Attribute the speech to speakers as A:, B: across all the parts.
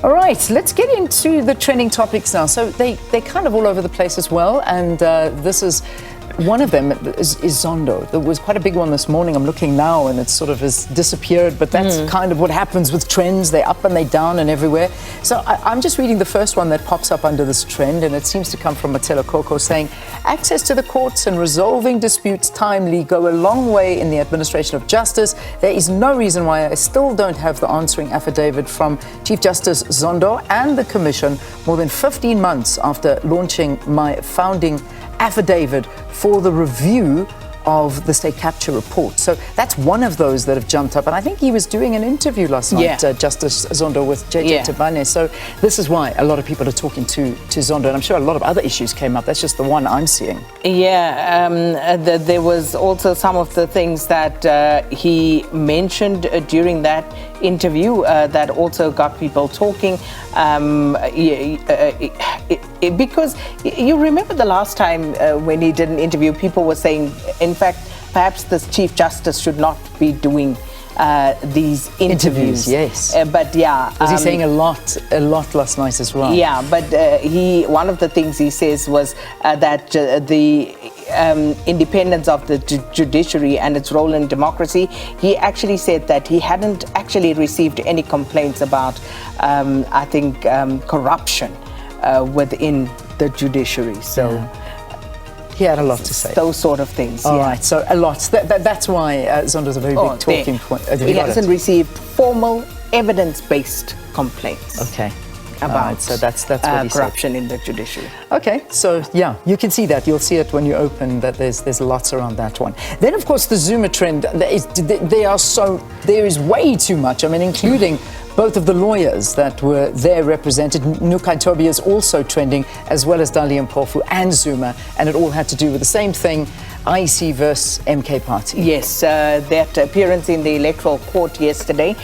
A: All right, let's get into the trending topics now. So they're kind of all over the place as well, and this is one of them is Zondo. There was quite a big one this morning. I'm looking now, and it sort of has disappeared, but that's kind of what happens with trends. They're up and they're down and everywhere. So I'm just reading the first one that pops up under this trend, and it seems to come from Matelo Coco saying, access to the courts and resolving disputes timely go a long way in the administration of justice. There is no reason why I still don't have the answering affidavit from Chief Justice Zondo and the Commission more than 15 months after launching my founding affidavit for the review of the state capture report. So that's one of those that have jumped up. And I think he was doing an interview last night, Justice Zondo, with JJ Tabane. So this is why a lot of people are talking to Zondo. And I'm sure a lot of other issues came up. That's just the one I'm seeing.
B: Yeah, there was also some of the things that he mentioned during that interview that also got people talking. Because you remember the last time when he did an interview, people were saying, in fact, perhaps the Chief Justice should not be doing these interviews.
A: Yes.
B: But yeah.
A: Was he saying a lot last night as well?
B: Yeah, but one of the things he says was that the independence of the judiciary and its role in democracy, he actually said that he hadn't actually received any complaints about, I think, corruption within the judiciary. So
A: he had a lot to say.
B: Those sort of things.
A: All right, so a lot. That's why Zondo's a very big talking point.
B: He hasn't received formal evidence-based complaints.
A: Okay.
B: About
A: so that's what he
B: corruption
A: said.
B: in the judiciary.
A: Okay, so yeah, you can see that. You'll see it when you open that there's lots around that one. Then of course the Zuma trend. There is way too much. I mean, including both of the lawyers that were there represented. Nukai Toby is also trending, as well as Dali Mpofu and Zuma, and it all had to do with the same thing: IEC versus MK Party.
B: Yes, that appearance in the electoral court yesterday.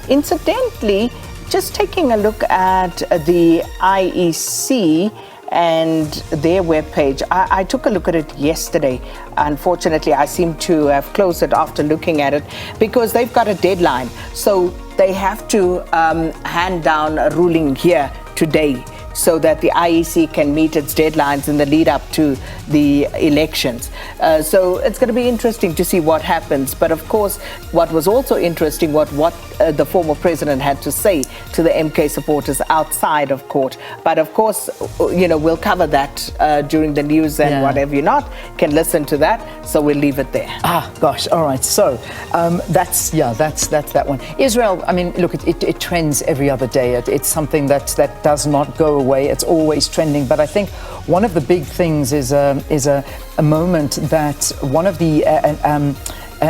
B: Incidentally, just taking a look at the IEC and their webpage, I took a look at it yesterday. Unfortunately, I seem to have closed it after looking at it because they've got a deadline. So they have to hand down a ruling here today so that the IEC can meet its deadlines in the lead up to the elections. So it's going to be interesting to see what happens. But of course, what was also interesting, what the former president had to say to the MK supporters outside of court. But of course, we'll cover that during the news, and whatever you're not can listen to that. So we'll leave it there.
A: Gosh, all right. So that's that one. Israel, I mean, look, it trends every other day. It's something that does not go away. It's always trending. But I think one of the big things is a moment that one of the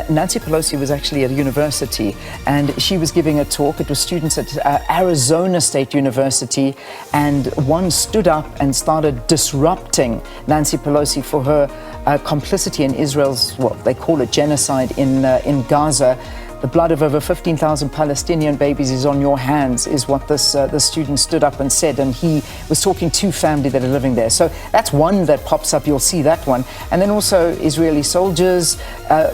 A: Nancy Pelosi was actually at a university, and she was giving a talk. It was students at Arizona State University, and one stood up and started disrupting Nancy Pelosi for her complicity in Israel's, what they call it, genocide in Gaza. The blood of over 15,000 Palestinian babies is on your hands, is what this student stood up and said. And he was talking to family that are living there. So that's one that pops up. You'll see that one. And then also Israeli soldiers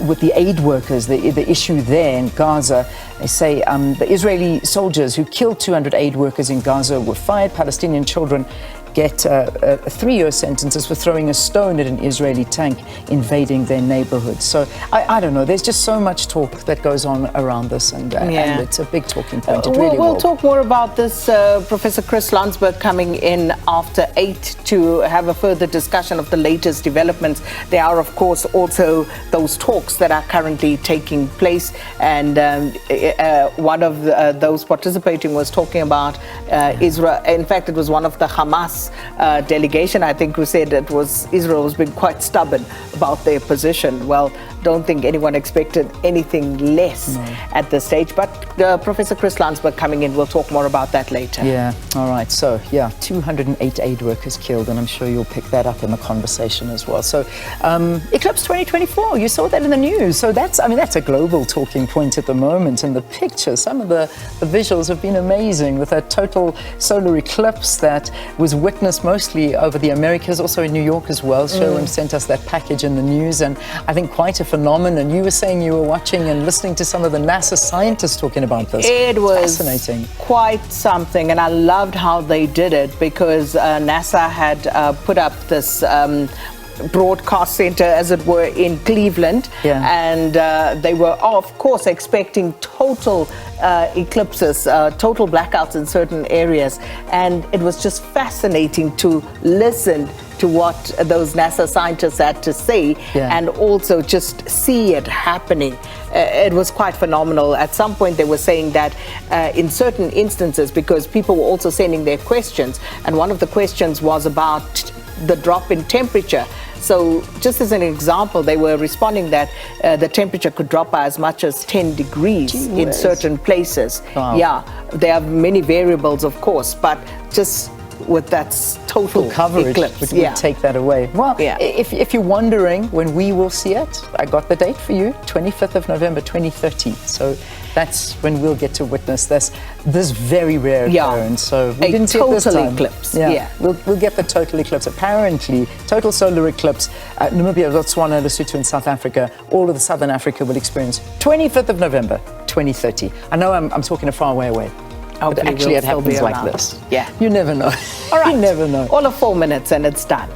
A: with the aid workers, the issue there in Gaza. They say the Israeli soldiers who killed 200 aid workers in Gaza were fired. Palestinian children get 3-year sentences for throwing a stone at an Israeli tank invading their neighborhood. So I don't know. There's just so much talk that goes on around this, and it's a big talking point.
B: We'll talk more about this. Professor Chris Landsberg coming in after 8 to have a further discussion of the latest developments. There are, of course, also those talks that are currently taking place, and one of those participating was talking about Israel. In fact, it was one of the Hamas delegation, I think, who said it was Israel has been quite stubborn about their position. Well, don't think anyone expected anything less at this stage. But Professor Chris Landsberg coming in, we'll talk more about that later.
A: Yeah, all right. So, 208 aid workers killed, and I'm sure you'll pick that up in the conversation as well. So, Eclipse 2024, you saw that in the news. So that's a global talking point at the moment. And the pictures, some of the visuals have been amazing with that total solar eclipse that was witnessed mostly over the Americas, also in New York as well. Sherwin sent us that package in the news, and I think quite a phenomenon. You were saying you were watching and listening to some of the NASA scientists talking about this.
B: It was
A: fascinating.
B: Quite something, and I loved how they did it because NASA had put up this broadcast center, as it were, in Cleveland, and they were, of course, expecting total eclipses, total blackouts in certain areas, and it was just fascinating to listen to what those NASA scientists had to say, and also just see it happening. It was quite phenomenal. At some point they were saying that in certain instances, because people were also sending their questions, and one of the questions was about the drop in temperature. So just as an example, they were responding that the temperature could drop by as much as 10 degrees in certain places.
A: Wow.
B: Yeah, there are many variables, of course, but just with that total
A: coverage
B: eclipse.
A: would take that away. Well, if you're wondering when we will see it, I got the date for you, 25th of November 2030. So that's when we'll get to witness this very rare occurrence. So we didn't see it this time.
B: Eclipse.
A: We'll get the total eclipse. Apparently, total solar eclipse. Namibia, Botswana, Lesotho, and South Africa, all of the Southern Africa will experience 25th of November 2030. I know I'm talking a far way away. But actually, it happens like this.
B: Yeah.
A: You never know.
B: All right.
A: You never know.
B: All of 4 minutes and it's done.